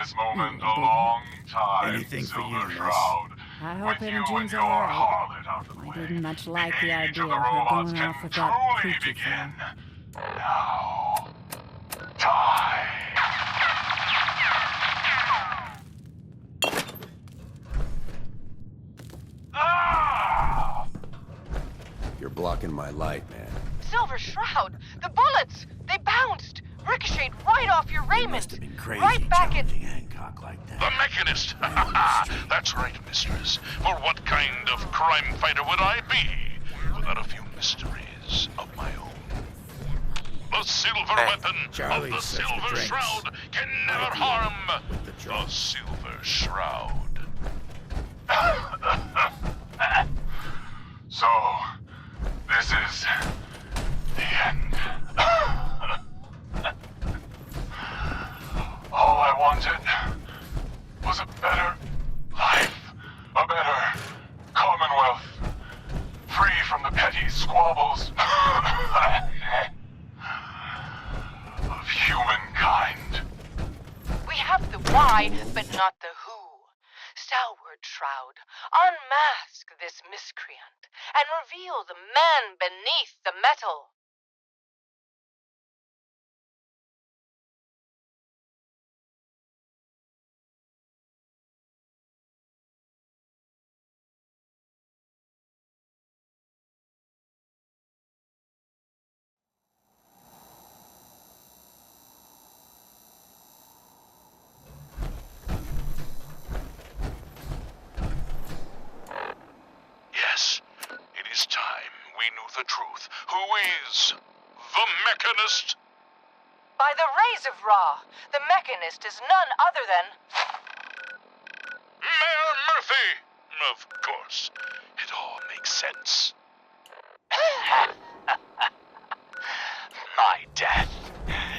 this moment a long time, Anything for you, Silver miss. Shroud. I hope With you and Imogen's your alright. harlot out of the I way, didn't much like the the age idea of the of her robots going can off with that truly creature begin. fellow. Now, die. Ah! You're blocking my light, man. Silver Shroud! The bullets! They bounced! Ricocheted right off your You raiment! must have been crazy Right back at... challenging Hancock like that. The Mechanist! That's right, mistress. For what kind of crime fighter would I be without a few mysteries of my own? The silver weapon Charlie of the says the Silver drinks. Shroud can never Might be harm with the the drunk. Silver Shroud. So, this is the end. All I wanted was a better life, a better commonwealth, free from the petty squabbles of humankind. We have the why, but not the who. Stalwart Shroud, unmask this miscreant and reveal the man beneath the metal. Yes, it is time we knew the truth. Who is the Mechanist? By the rays of Ra, the Mechanist is none other than... Mayor Murphy! Of course. It all makes sense. My death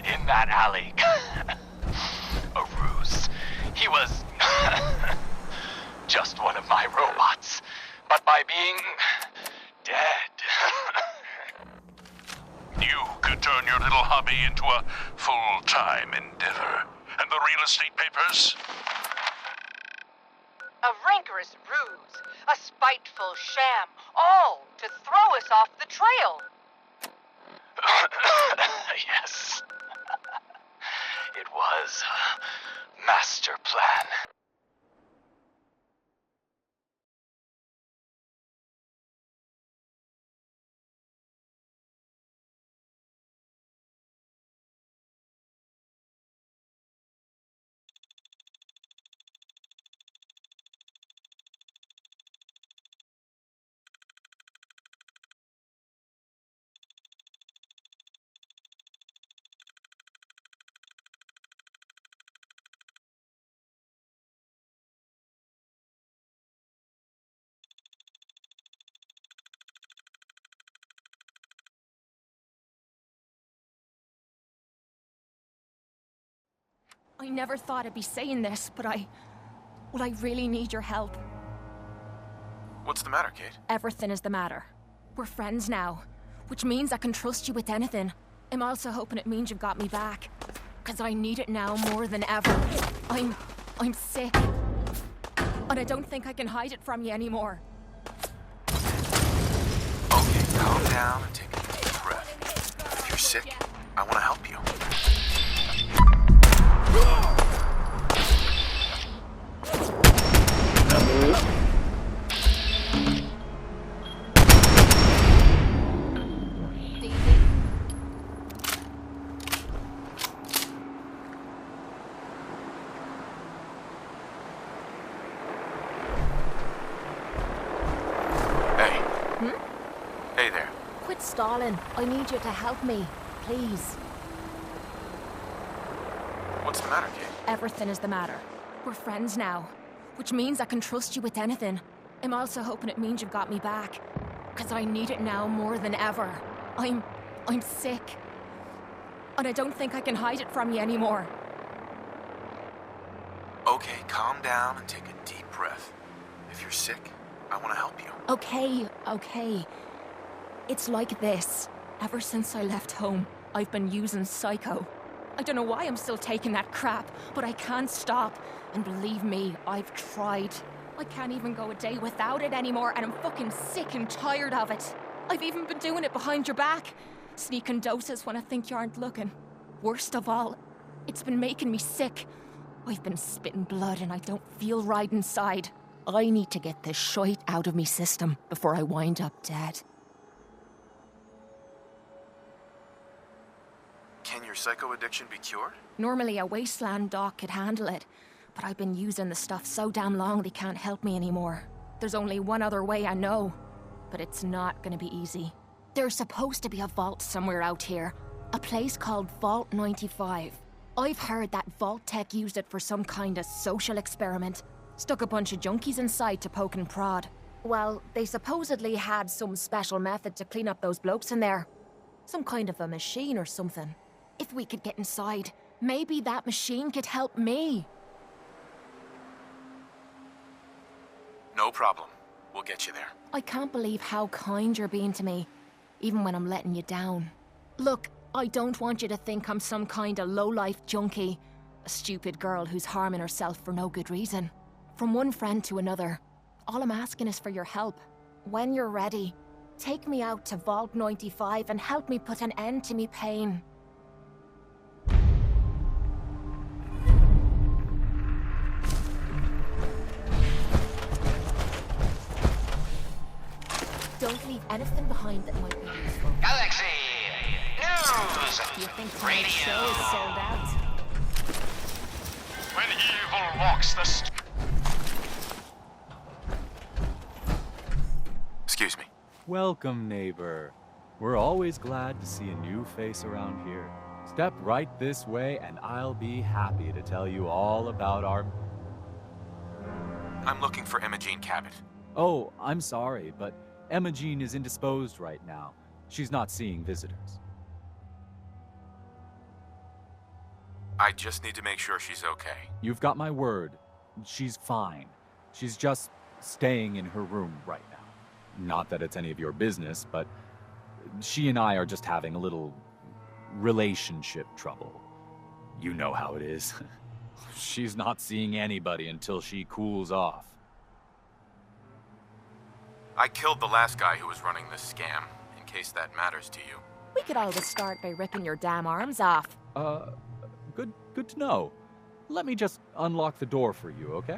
in that alley. A ruse. He was just one of my robots. But by being dead, You could turn your little hobby into a full-time endeavor. And the real estate papers? A rancorous ruse, a spiteful sham, all to throw us off the trail. yes, it was a master plan. I never thought I'd be saying this, but I really need your help. What's the matter, Kate? Everything is the matter. We're friends now, which means I can trust you with anything. I'm also hoping it means you've got me back, because I need it now more than ever. I'm sick, and I don't think I can hide it from you anymore. Okay, calm down and take a deep breath. If you're sick, I want to help you. Hey. Hey there. Quit stalling. I need you to help me, please. What's the matter, Kate? Everything is the matter. We're friends now, which means I can trust you with anything. I'm also hoping it means you've got me back, because I need it now more than ever. I'm sick, and I don't think I can hide it from you anymore. Okay, calm down and take a deep breath. If you're sick, I want to help you. Okay. It's like this. Ever since I left home, I've been using Psycho. I don't know why I'm still taking that crap, but I can't stop. And believe me, I've tried. I can't even go a day without it anymore, and I'm fucking sick and tired of it. I've even been doing it behind your back. Sneaking doses when I think you aren't looking. Worst of all, it's been making me sick. I've been spitting blood and I don't feel right inside. I need to get this shite out of me system before I wind up dead. Can your psycho addiction be cured? Normally a wasteland doc could handle it, but I've been using the stuff so damn long they can't help me anymore. There's only one other way I know, but it's not gonna be easy. There's supposed to be a vault somewhere out here, a place called Vault 95. I've heard that Vault Tech used it for some kind of social experiment. Stuck a bunch of junkies inside to poke and prod. Well, they supposedly had some special method to clean up those blokes in there. Some kind of a machine or something. If we could get inside, maybe that machine could help me. No problem. We'll get you there. I can't believe how kind you're being to me, even when I'm letting you down. Look, I don't want you to think I'm some kind of low-life junkie. A stupid girl who's harming herself for no good reason. From one friend to another, all I'm asking is for your help. When you're ready, take me out to Vault 95 and help me put an end to me pain. Don't leave anything behind that might be useful. Galaxy News You think tonight's Radio. show is sold out? When evil walks the Excuse me. Welcome, neighbor. We're always glad to see a new face around here. Step right this way and I'll be happy to tell you all about our... I'm looking for Imogene Cabot. Oh, I'm sorry, but Emma Jean is indisposed right now. She's not seeing visitors. I just need to make sure she's okay. You've got my word. She's fine. She's just staying in her room right now. Not that it's any of your business, but she and I are just having a little relationship trouble. You know how it is. She's not seeing anybody until she cools off. I killed the last guy who was running this scam, in case that matters to you. We could always start by ripping your damn arms off. Good to know. Let me just unlock the door for you, okay?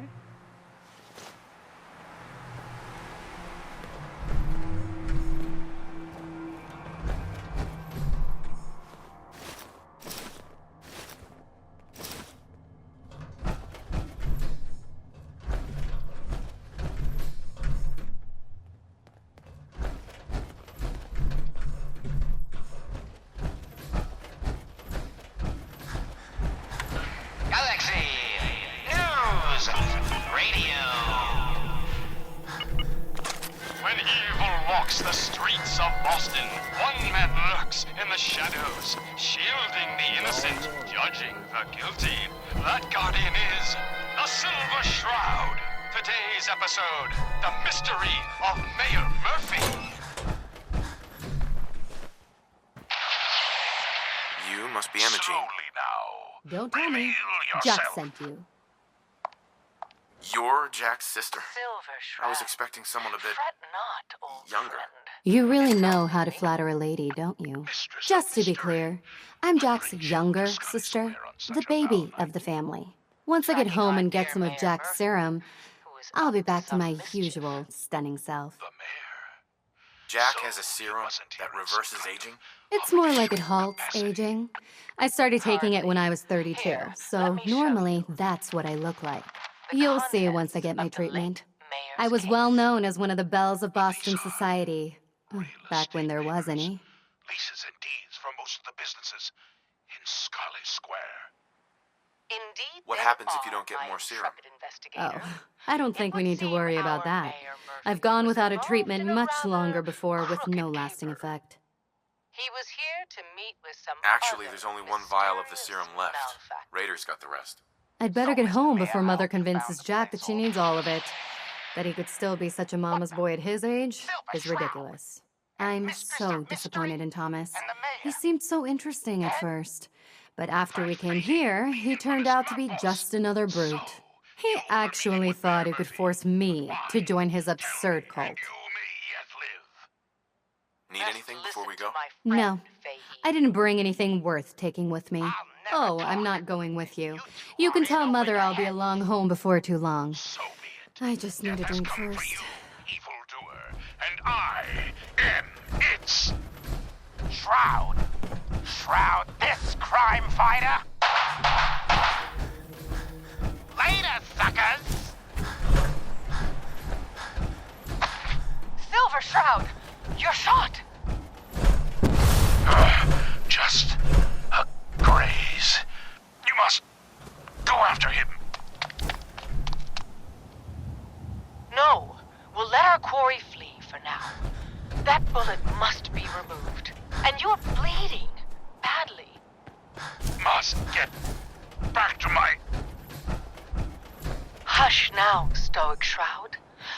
Galaxy News Radio. When evil walks the streets of Boston, one man lurks in the shadows, shielding the innocent, judging the guilty. That guardian is the Silver Shroud. Today's episode, the mystery of Mayor Murphy. You must be Imogene. Slowly now. Don't tell me. Reveal Jack yourself. sent you. You're Jack's sister. Silver Shroud. I was expecting someone a bit Fret not, old younger. friend. You really know how to flatter a lady, don't you? Mistress Just of to be mystery. clear, I'm Jack's Preaching younger the sky sister, square on such the a baby loud of the family. Once I get home and get some of Jack's serum, I'll be back to my usual stunning self. The mayor. Jack So has a he serum wasn't that here in reverses spite aging? It's more like it halts aging. I started taking it when I was 32, so normally that's what I look like. You'll see once I get my treatment. I was well known as one of the belles of Boston society, back when there was any. Leases and deeds for most of the businesses in Scarlet Square. Indeed, What they happens if you are, don't get my more serum? intrepid investigator. Oh, I don't think we would need to seem worry our about that. Mayor Murphy I've gone was without a involved treatment in a much rather longer before with no crooked lasting caper. effect. He was here to meet with some Actually, other there's only one vial of the mysterious serum left. malefactor. Raiders got the rest. I'd better get home before Mother Found convinces the Jack that she needs all of it. That he could still be such a mama's boy at his age is ridiculous. I'm so disappointed in Thomas. He seemed so interesting at first, But after we came here, he turned out to be just another brute. He actually thought he could force me to join his absurd cult. Need anything before we go? No, I didn't bring anything worth taking with me. Oh, I'm not going with you. You can tell Mother I'll be along home before too long. I just need a drink first. Evildoer, and I am its Shroud. Shroud this crime fighter. Later, suckers. Silver Shroud, you're shot. Just a graze. You must go after him. No, we'll let our quarry flee for now. That bullet must be removed. And you're bleeding badly. Must get back to my... Hush now, Stoic Shroud.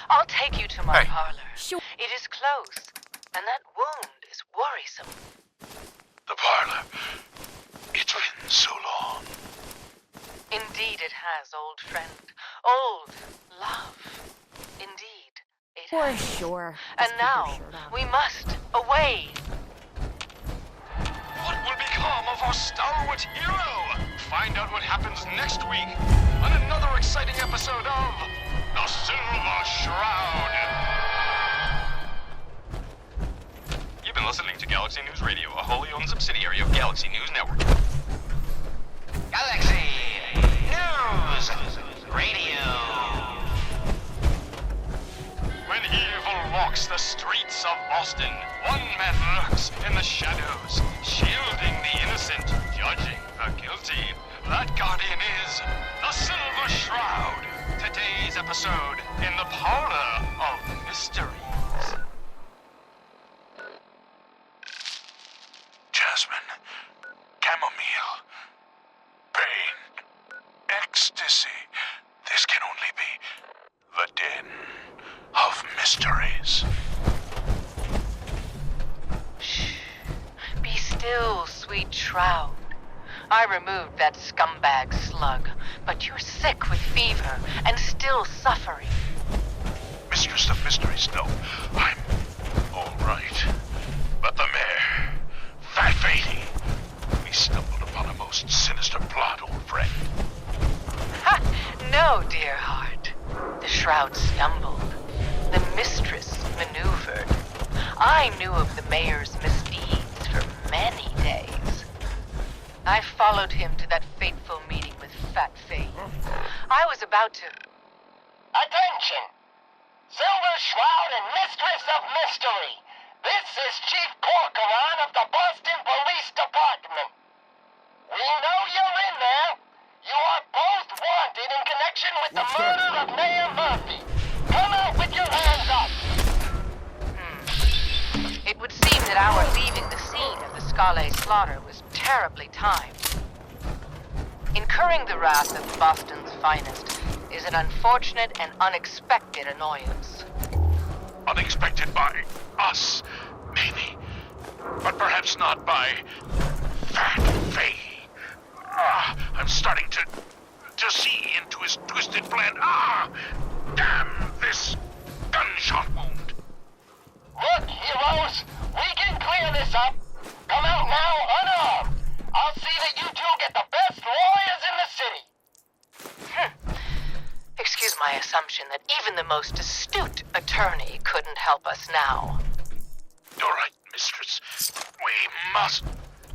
I'll take you to my Hey. parlor. Sure. It is close, and that wound is worrisome. The parlor. It's been so long. Indeed it has, old friend. Old love. Indeed it For has. sure. And Just keep your now, shirt on. we must away. What will become of our stalwart hero? Find out what happens next week on another exciting episode of The Silver Shroud. You've been listening to Galaxy News Radio, a wholly owned subsidiary of Galaxy News Network. Galaxy News Radio. When evil walks the streets of Boston, one man lurks in the shadows, shielding the innocent, judging the guilty. That guardian is the Silver Shroud. Today's episode in the Parlor of Mysteries. Jasmine. Chamomile. Pain. Ecstasy. This can only be the den of mysteries. Shh. Be still, sweet Shroud. I removed that scumbag slug, but you're sick with fever and still suffering. Mistress of Mysteries, no. I'm all right. But the mayor, Fat Fady, we stumbled upon a most sinister plot, old friend. Ha! No, dear heart. The Shroud stumbled. The mistress maneuvered. I knew of the mayor's misdeeds for many days. I followed him to that fateful meeting with Fat Fade. I was about to... Attention! Silver Shroud and Mistress of Mystery. This is Chief Corcoran of the Boston Police Department. We know you're in there. You are both wanted in connection with the murder of Mayor Murphy. Come out with your hands up. It would seem that our leaving the scene of the Scale slaughter was terribly timed. Incurring the wrath of Boston's finest is an unfortunate and unexpected annoyance. Unexpected by us, maybe. But perhaps not by Fat Fade. I'm starting to see into his twisted plan. Damn this gunshot wound. Look, heroes, we can clear this up. Come out now unarmed. I'll see that you two get the best lawyers in the city. Excuse my assumption that even the most astute attorney couldn't help us now. You're right, mistress. We must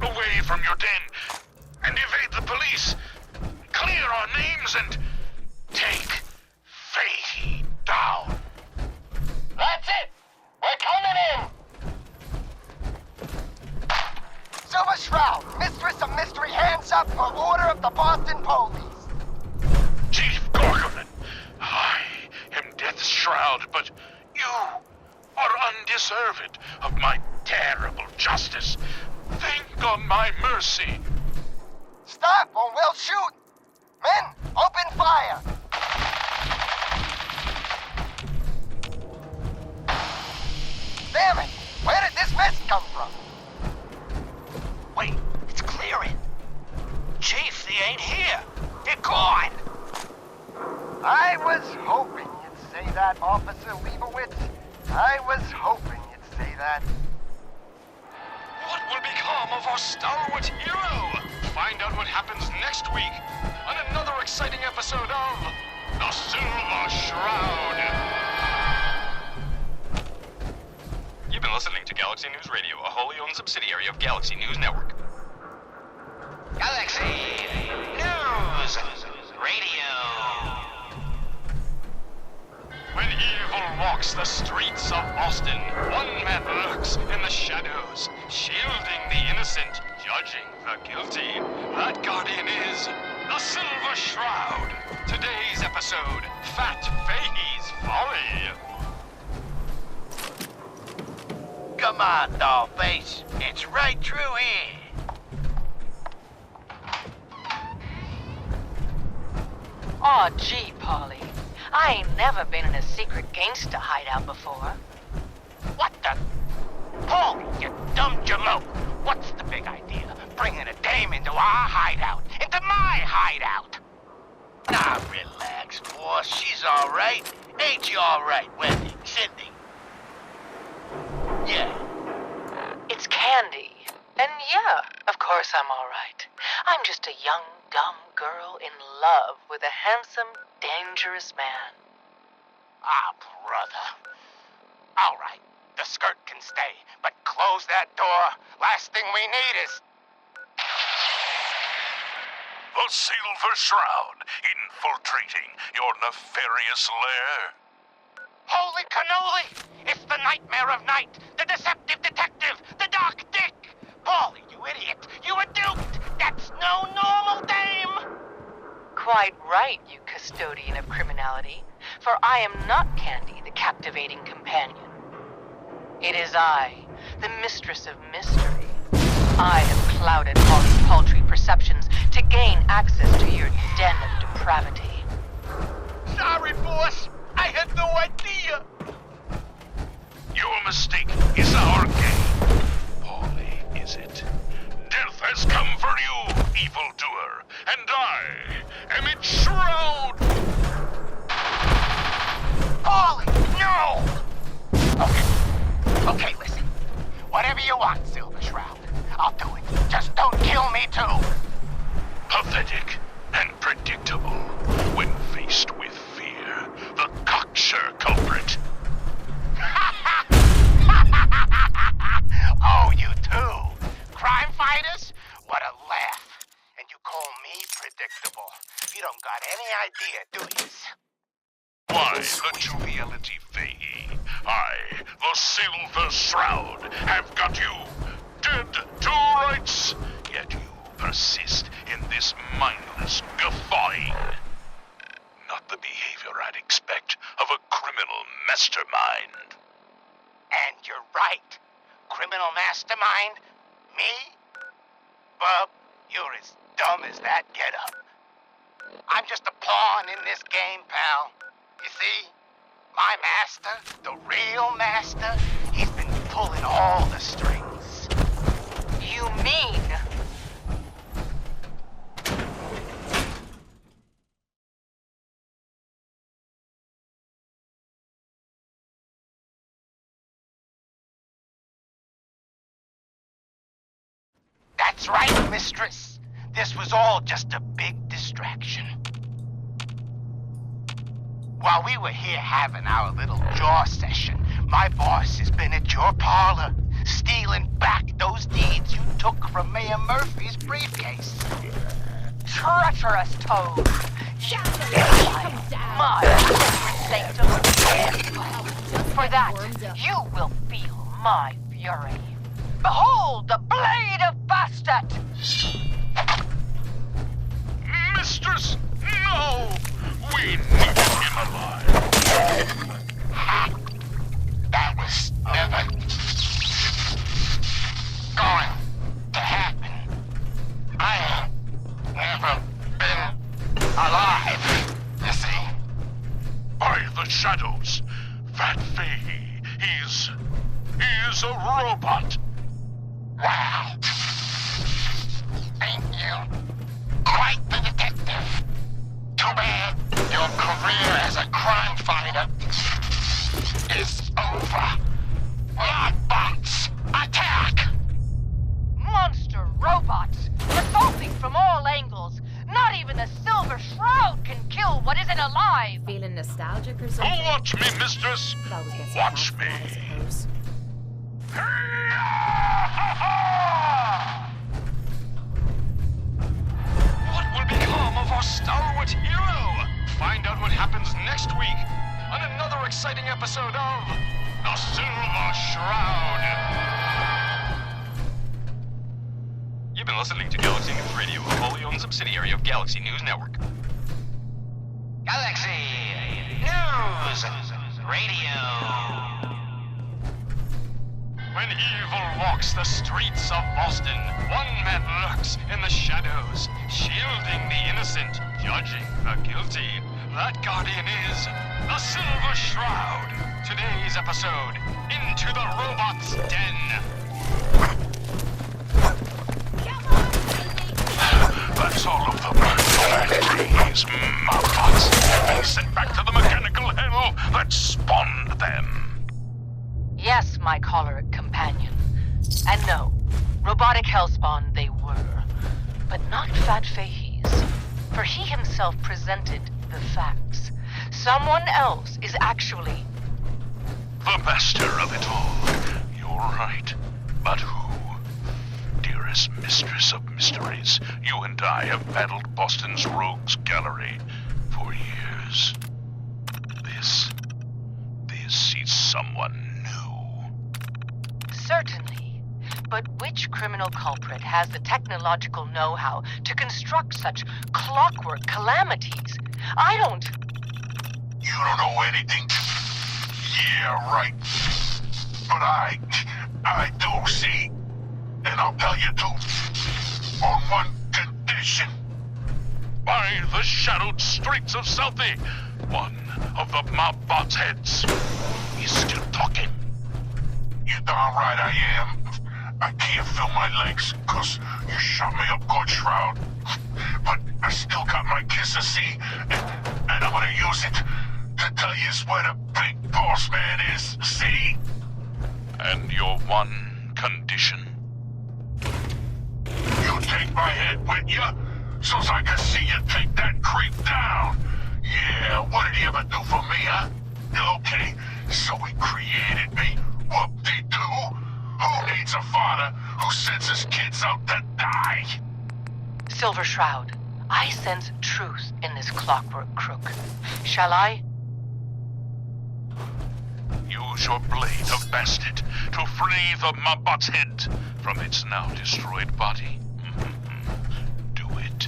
away from your den and evade the police. Clear our names and take Fady down. That's it. We're coming in. Silver Shroud, Mistress of Mystery, hands up for order of the Boston Police. Chief Corcoran, I am Death's Shroud, but you are undeserved of my terrible justice. Think on my mercy. Stop or we'll shoot. Men, open fire. Damn it! Where did this mess come from? Wait, it's clearing. I was hoping you'd say that, Officer Leibowitz. I was hoping you'd say that. What will become of our stalwart hero? Find out what happens next week on another exciting episode of The Silver Shroud. You've been listening to Galaxy News Radio, a wholly owned subsidiary of Galaxy News Network. Galaxy News Radio. When evil walks the streets of Boston, one man lurks in the shadows, shielding the innocent, judging the guilty. That guardian is the Silver Shroud. Today's episode, Fat Fahey's Folly. Come on, Dollface. It's right through here. Aw, gee, Polly. I ain't never been in a secret gangsta hideout before. What the? Paul, you dumb jamoke. What's the big idea? Bringing a dame into our hideout. Into my hideout. Nah, relax, boss. She's all right. Ain't she all right, Wendy? Cindy? Yeah. It's Candy. And yeah, of course I'm all right. I'm just a young, dumb girl in love with a handsome, dangerous man. Ah, brother. All right, the skirt can stay, but close that door. Last thing we need is... The Silver Shroud, infiltrating your nefarious lair. Holy cannoli! It's the nightmare of night, the deceptive detective, the dark dick! Paulie, you idiot! You were duped! That's no normal dame! Quite right, you custodian of criminality, for I am not Candy, the captivating companion. It is I, the mistress of mystery. I have clouded all your paltry perceptions to gain access to your den of depravity. Sorry, boss! I had no idea! Your mistake is our game. Paulie, is it? Death has come for you, evildoer, and I am its shroud! Paulie, no! Okay, listen. Whatever you want, Silver Shroud. I'll do it. Just don't kill me, too! Pathetic and predictable when faced with fear. The cocksure culprit. Oh, you too? Crime fighters? What a laugh. And you call me predictable. You don't got any idea, do you? Why, the joviality Fahey, I, the Silver Shroud, have got you dead to rights. Yet you persist in this mindless guffawing. Not the behavior I'd expect of a criminal mastermind. And you're right. Criminal mastermind? Me? Bub, you're as dumb as that getup. I'm just a pawn in this game, pal. You see? My master, the real master, he's been pulling all the strings. You mean... That's right, mistress. This was all just a big distraction. While we were here having our little jaw session, my boss has been at your parlor, stealing back those deeds you took from Mayor Murphy's briefcase. Treacherous toad! My sanctum. For that, you will feel my fury. Behold the blade of Bastet! Mistress, no! We need him alive. That was never going to happen. I ain't never been alive, you see. By the shadows, Fat Fahey, he's a robot. Wow. Ain't you quite the detective? Too bad your career robot isn't alive! Feeling nostalgic or Oh, something? watch me, mistress! Could always get some Watch cash for that, I me. suppose. What will become of our stalwart hero? Find out what happens next week on another exciting episode of The Silver Shroud. You've been listening to Galaxy News Radio, a wholly owned subsidiary of Galaxy News Network. Galaxy News Radio. When evil walks the streets of Boston, one man lurks in the shadows, shielding the innocent, judging the guilty. That guardian is the Silver Shroud. Today's episode, Into the Robot's Den. That's all of them. These Mobots. They sent back to the mechanical hell that spawned them. Yes, my choleric companion. And no, robotic hellspawn they were. But not Fat Fahey's. For he himself presented the facts. Someone else is actually... The master of it all. You're right. But who? Dearest mistress of mysteries, you and I have battled Boston's rogues gallery for years. This is someone new. Certainly. But which criminal culprit has the technological know-how to construct such clockwork calamities? I don't... You don't know anything? Yeah, right. But I do see. And I'll tell you too. On one condition. By the shadowed streets of Southie, one of the Mobot's heads is still talking. You darn right I am. I can't feel my legs, 'cause you shot me up good, Shroud. But I still got my kiss of sea, and I'm gonna use it to tell you where the big boss man is, see? And your one condition? You take my head with you, so's I can see you take that creep down. Yeah, what did he ever do for me, huh? Okay, so he created me. Whoop-de-doo. Who needs a father who sends his kids out to die? Silver Shroud, I sense truth in this clockwork crook. Shall I? Use your blade of bastard to free the Mobot's head from its now destroyed body. Do it.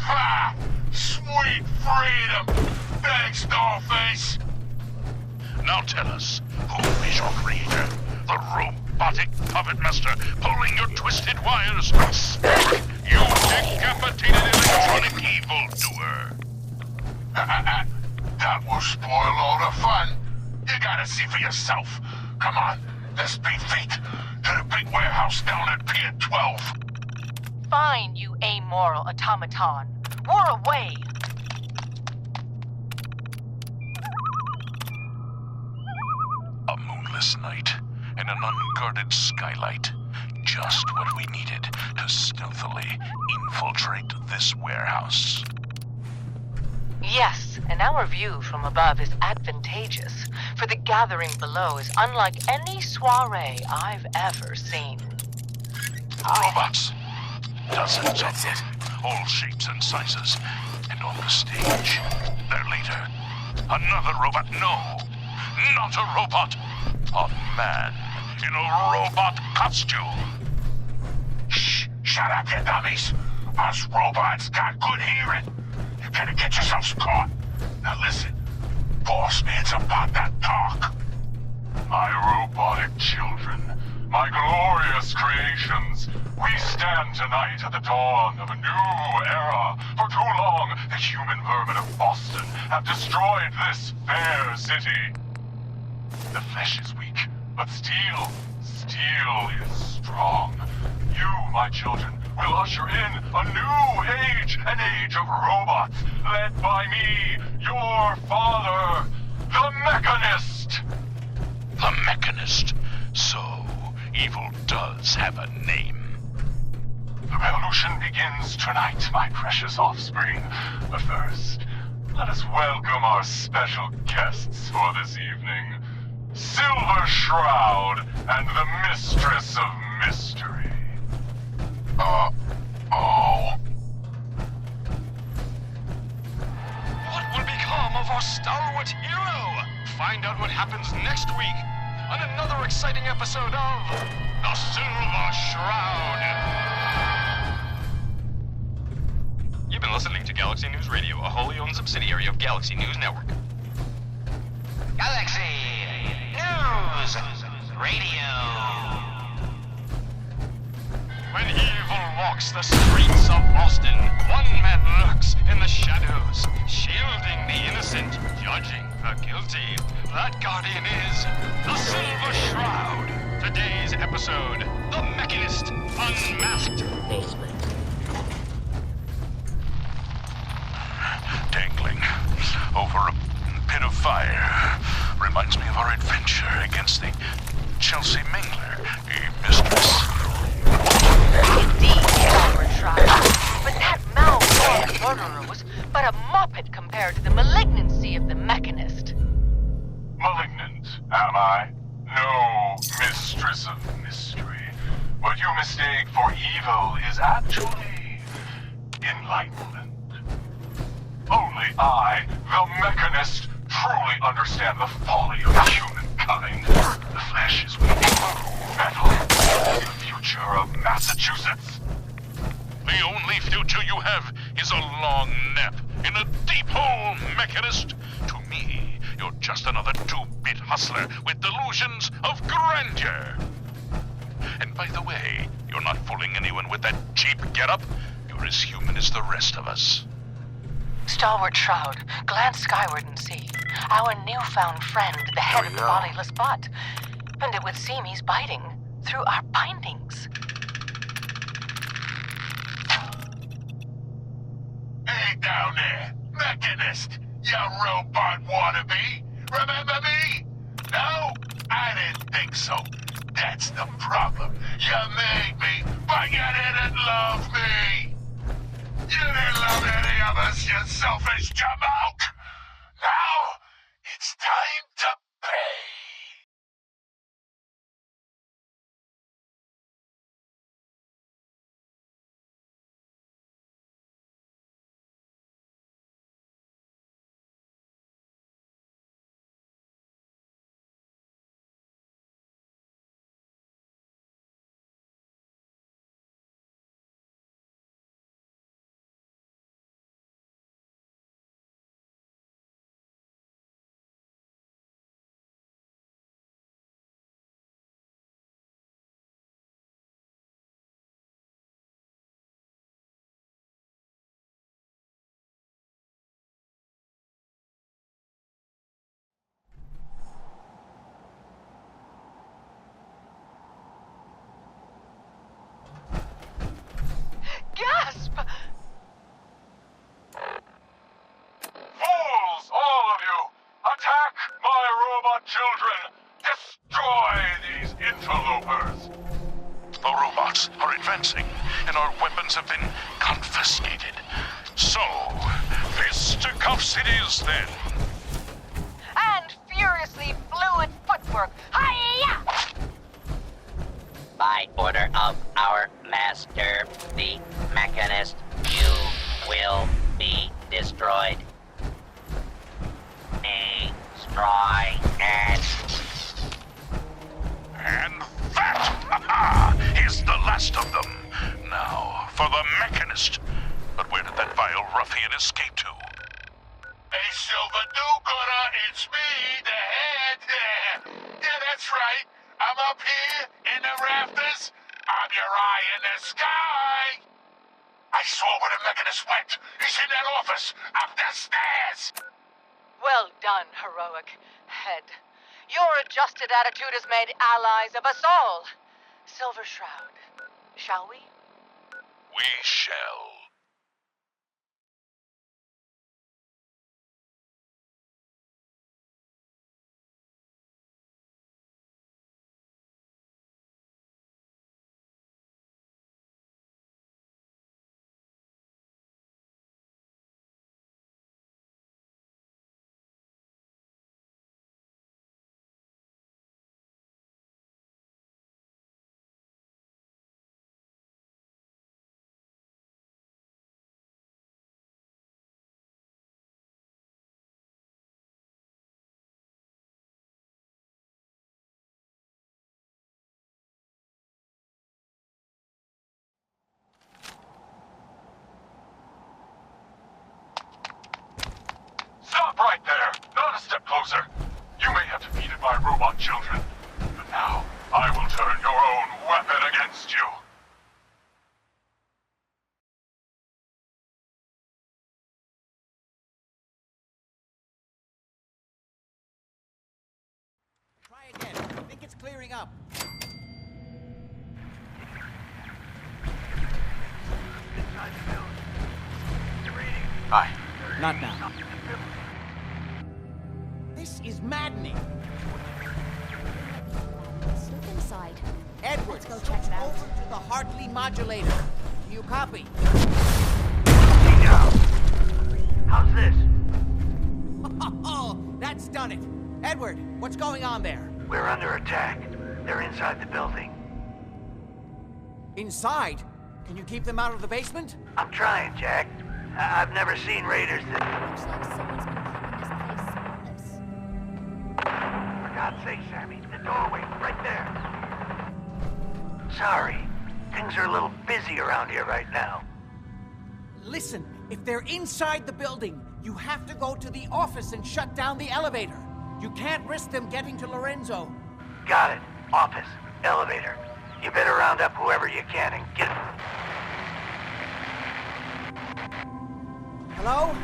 Ha! Sweet freedom! Thanks, Dollface! Now tell us, who is your creator? The robotic puppet master pulling your twisted wires? Speak, you decapitated electronic evildoer! That will spoil all the fun. You gotta see for yourself. Come on, let's beat feet to the big warehouse down at Pier 12. Fine, you amoral automaton. War away! A moonless night and an unguarded skylight. Just what we needed to stealthily infiltrate this warehouse. Yes, and our view from above is advantageous, for the gathering below is unlike any soiree I've ever seen. Robots. Dozens of them. All shapes and sizes. And on the stage, their leader. Another robot. No, not a robot. A man in a robot costume. Shh, shut up, you dummies. Us robots got good hearing. You better get yourselves caught. Now listen, Boss Man's about to talk. My robotic children, my glorious creations, we stand tonight at the dawn of a new era. For too long, the human vermin of Boston have destroyed this fair city. The flesh is weak, but steel is strong. You, my children, will usher in a new age, an age of robots, led by me, your father, the Mechanist. The Mechanist? So, evil does have a name. The revolution begins tonight, my precious offspring. But first, let us welcome our special guests for this evening. Silver Shroud and the Mistress of Mystery. What will become of our stalwart hero? Find out what happens next week on another exciting episode of The Silver Shroud. You've been listening to Galaxy News Radio, a wholly owned subsidiary of Galaxy News Network. Galaxy News Radio. When evil walks the streets of Boston, one man lurks in the shadows, shielding the innocent, judging the guilty. That guardian is the Silver Shroud. Today's episode, The Mechanist Unmasked. Dangling over a pit of fire reminds me of our adventure against the Chelsea Mingler, mistress. Indeed, Stalwart Shroud. But that malformed murderer was but a muppet compared to the malignancy of the Mechanist. Malignant, am I? No, Mistress of Mystery. What you mistake for evil is actually enlightenment. Only I, the Mechanist, truly understand the folly of humankind. The flesh is weak. Metal, the future of Massachusetts. The only future you have is a long nap in a deep hole, Mechanist. To me, you're just another two-bit hustler with delusions of grandeur. And by the way, you're not fooling anyone with that cheap getup. You're as human as the rest of us. Stalwart Shroud, glance skyward and see. Our newfound friend, the head of the bodiless butt. And it would seem he's biting through our bindings. Hey down there, Mechanist, you robot wannabe. Remember me? No? I didn't think so. That's the problem. You made me, but you didn't love me. You didn't love any of us, you selfish jamoke. Now, it's time to pay. Gasp! Fools, all of you! Attack my robot children! Destroy these interlopers! The robots are advancing, and our weapons have been confiscated. So, fisticuffs it is then. And furiously fluid footwork. Hi-ya! By order of our master, the Mechanist, you will be destroyed. Destroy and... And that is the last of them. Now, for the Mechanist. But where did that vile ruffian escape to? Hey, Silver Do-Gooder, it's me, the head. Yeah, that's right. I'm up here in the rafters. I'm your eye in the sky. I saw where the Mechanist went. He's in that office, up the stairs. Well done, heroic head. Your adjusted attitude has made allies of us all. Silver Shroud, shall we? We shall. Moving up. Hi. Not now. This is maddening. Slip inside. Edward, Let's go check it out. Over to the Hartley modulator. Do you copy? How's this? Oh, that's done it. Edward, what's going on there? We're under attack. They're inside the building. Inside? Can you keep them out of the basement? I'm trying, Jack. I've never seen raiders that... Looks like someone's been keeping this place spotless. For God's sake, Sammy, the doorway, right there. Sorry. Things are a little busy around here right now. Listen, if they're inside the building, you have to go to the office and shut down the elevator. You can't risk them getting to Lorenzo. Got it. Office. Elevator. You better round up whoever you can and get... Hello?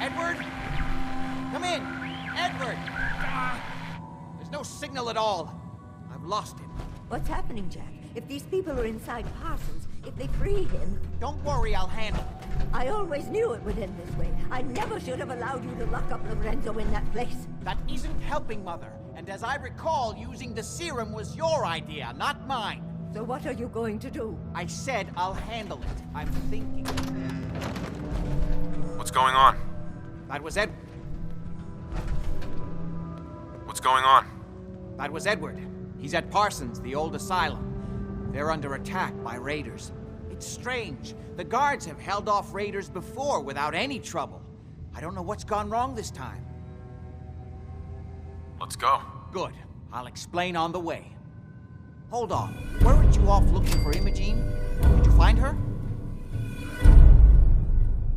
Edward? Come in. Edward! There's no signal at all. I've lost him. What's happening, Jack? If these people are inside Parsons, if they free him... Don't worry, I'll handle it. I always knew it would end this way. I never should have allowed you to lock up Lorenzo in that place. That isn't helping, Mother. And as I recall, using the serum was your idea, not mine. So what are you going to do? I said I'll handle it. I'm thinking. What's going on? That was Edward. What's going on? That was Edward. He's at Parsons, the old asylum. They're under attack by raiders. It's strange. The guards have held off raiders before without any trouble. I don't know what's gone wrong this time. Let's go. Good. I'll explain on the way. Hold on. Weren't you off looking for Imogene? Did you find her?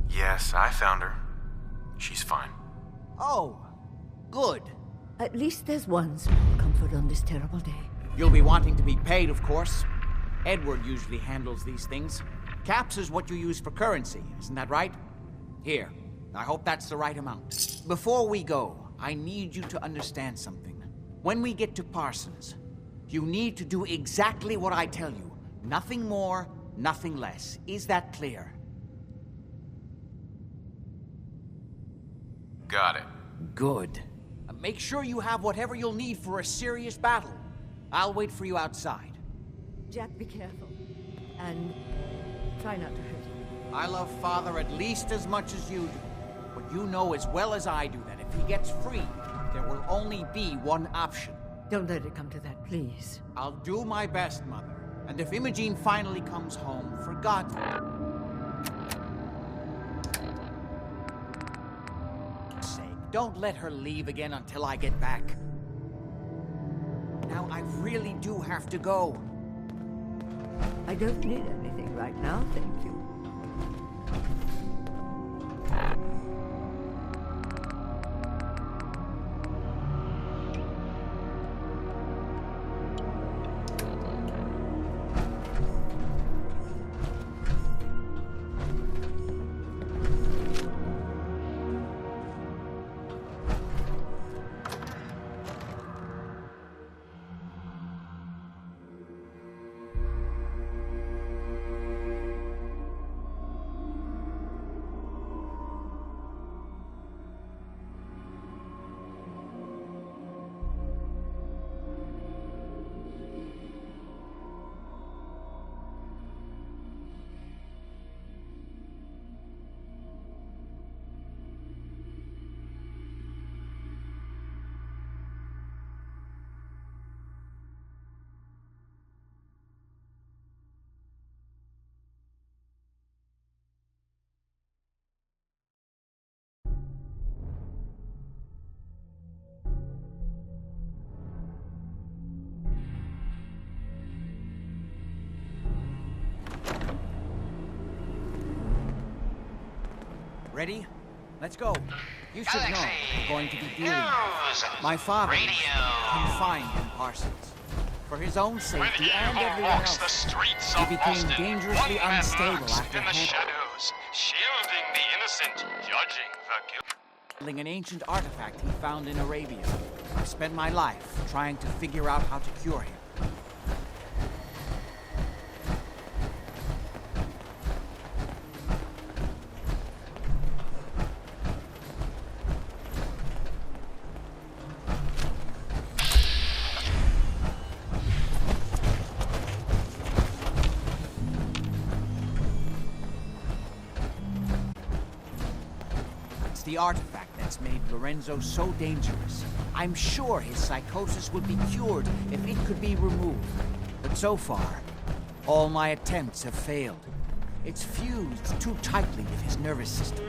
Yes, I found her. She's fine. Oh, good. At least there's one small comfort on this terrible day. You'll be wanting to be paid, of course. Edward usually handles these things. Caps is what you use for currency, isn't that right? Here, I hope that's the right amount. Before we go, I need you to understand something. When we get to Parsons, you need to do exactly what I tell you. Nothing more, nothing less. Is that clear? Got it. Good. Make sure you have whatever you'll need for a serious battle. I'll wait for you outside. Jack, be careful. And try not to hurt him. I love Father at least as much as you do. But you know as well as I do that if he gets free, there will only be one option. Don't let it come to that, please. I'll do my best, Mother. And if Imogene finally comes home, for God's sake, don't let her leave again until I get back. Now, I really do have to go. I don't need anything right now, thank you. Ready? Let's go. You should know I'm going to be dealing News. with my father Radio. confined in Parsons. For his own When safety and evil everyone walks the else, streets he of became Boston, dangerously one man unstable lurks after in the handling shadows, shielding the innocent, judging the guilty. an ancient artifact he found in Arabia. I've spent my life trying to figure out how to cure him. It's the artifact that's made Lorenzo so dangerous. I'm sure his psychosis would be cured if it could be removed. But so far, all my attempts have failed. It's fused too tightly with his nervous system.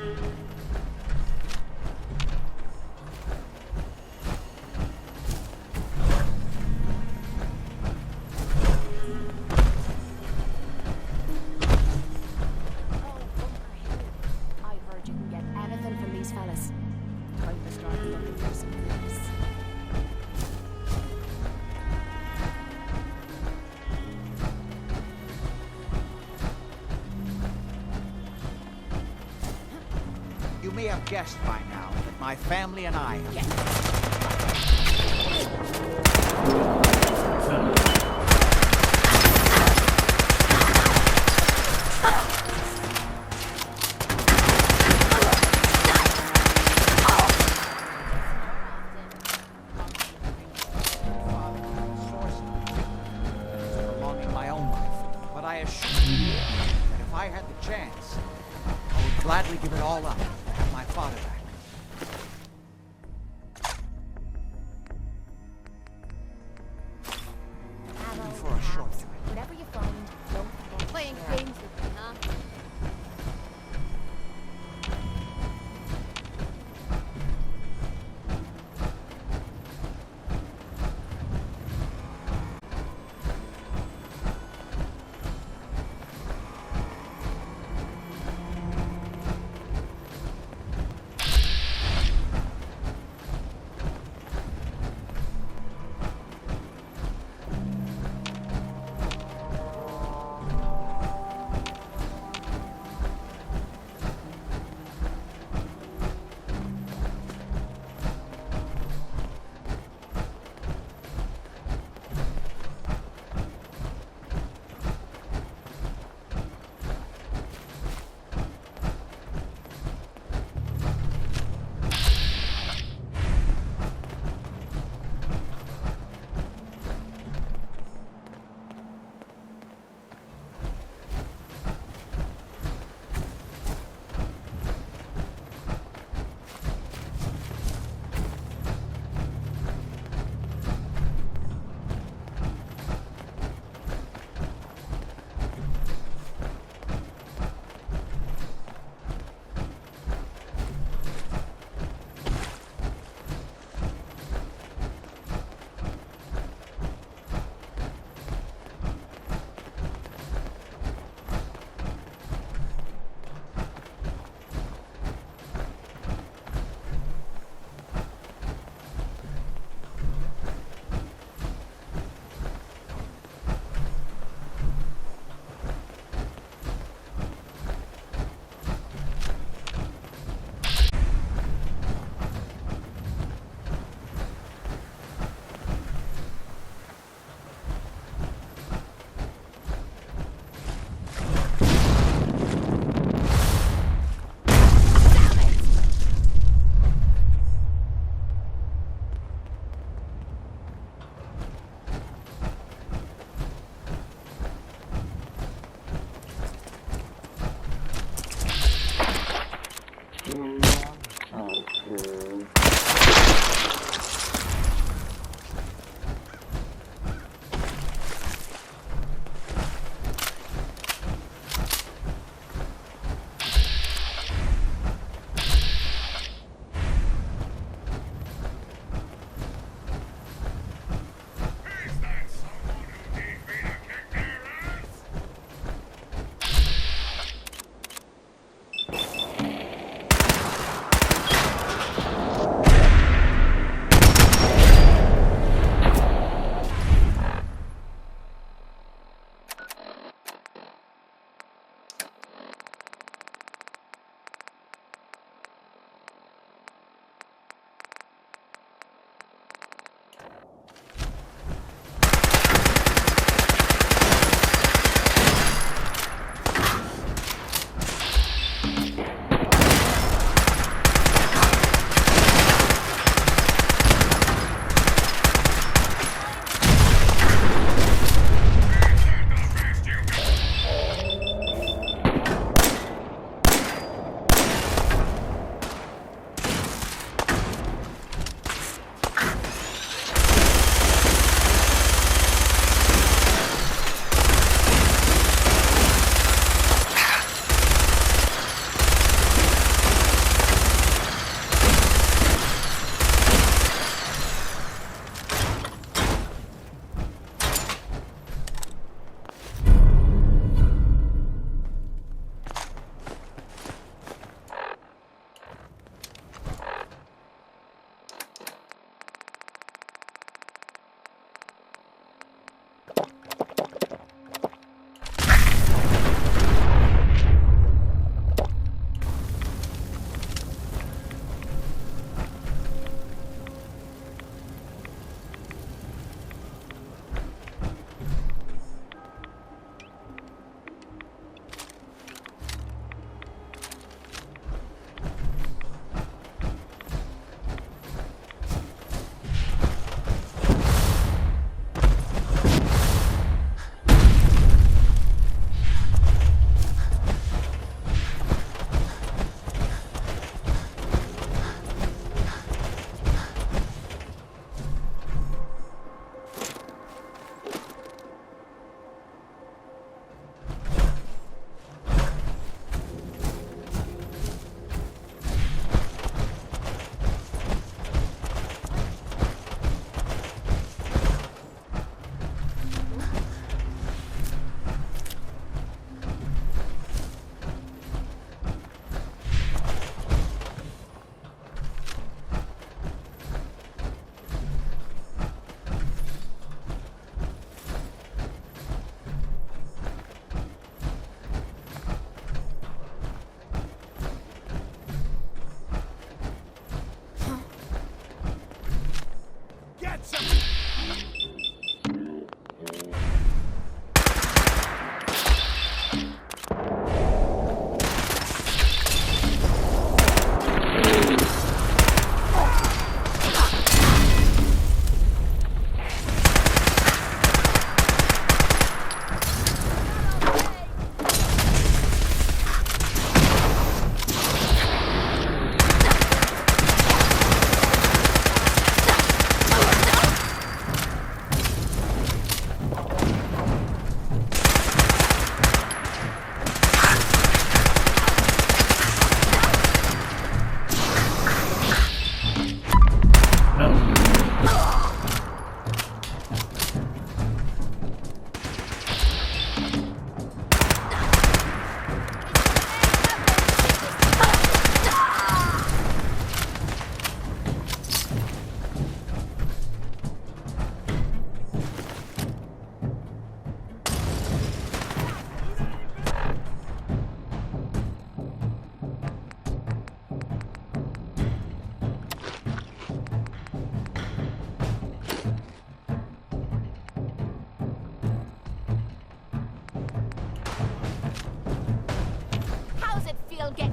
I heard you can get anything from these fellas. Time to start looking for some clues. You may have guessed by now that my family and I have... prolonging my own life. But I assure you that if I had the chance, I would gladly give it all up to have my father back.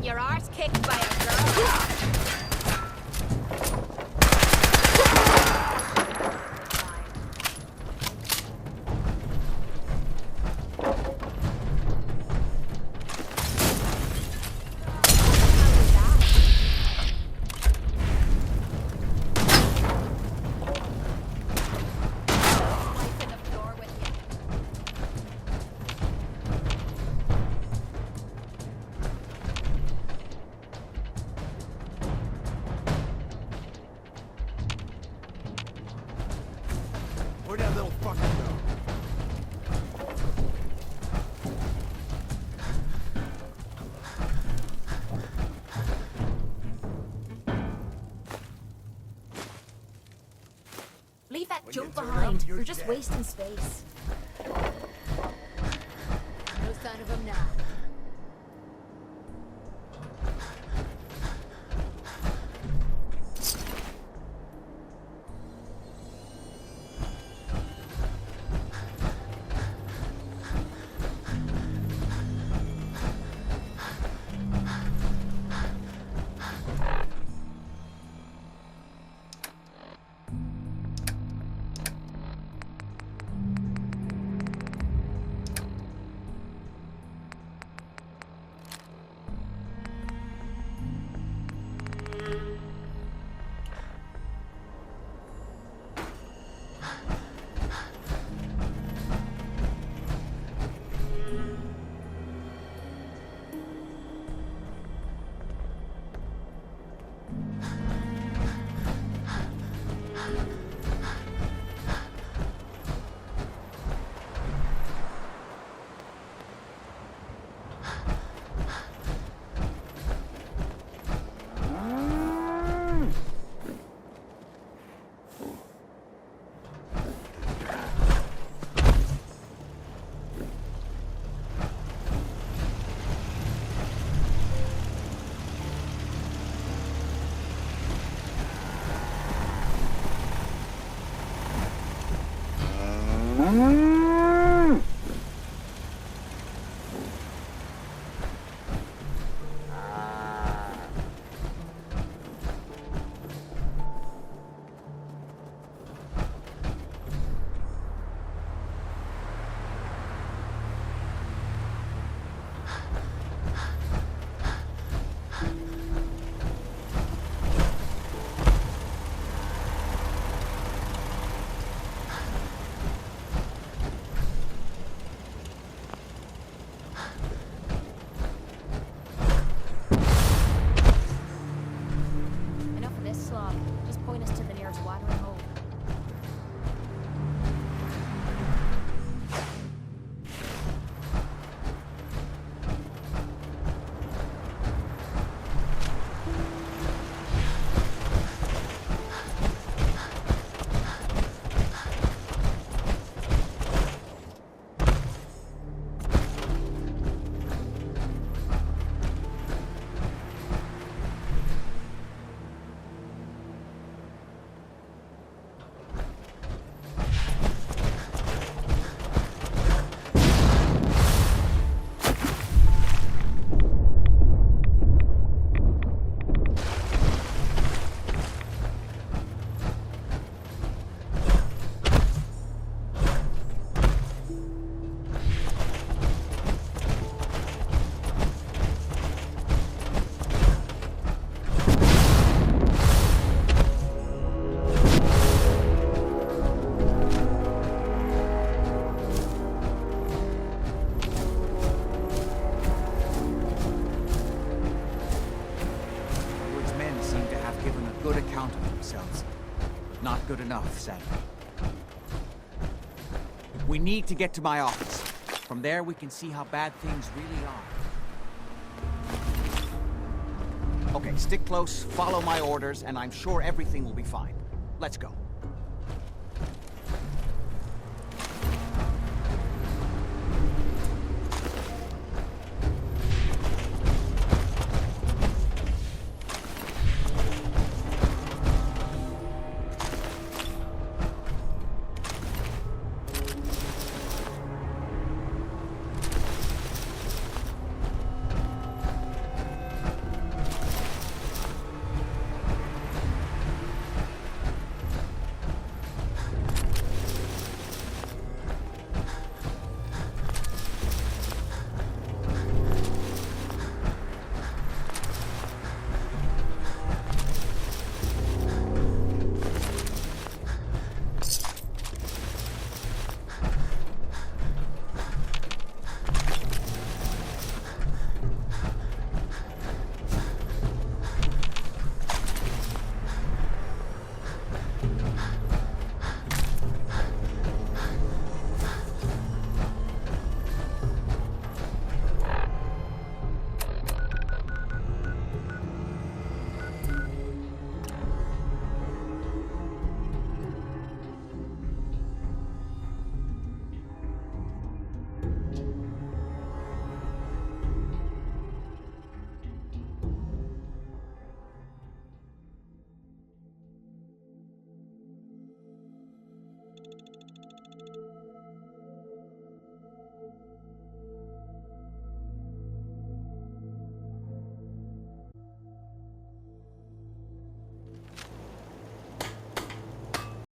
your arse kicked by a girl. Where'd that little fucker go? Leave that junk behind. You're just wasting space. No sign of him now. Not good enough, sadly. We need to get to my office. From there, we can see how bad things really are. Okay, stick close, follow my orders, and I'm sure everything will be fine. Let's go.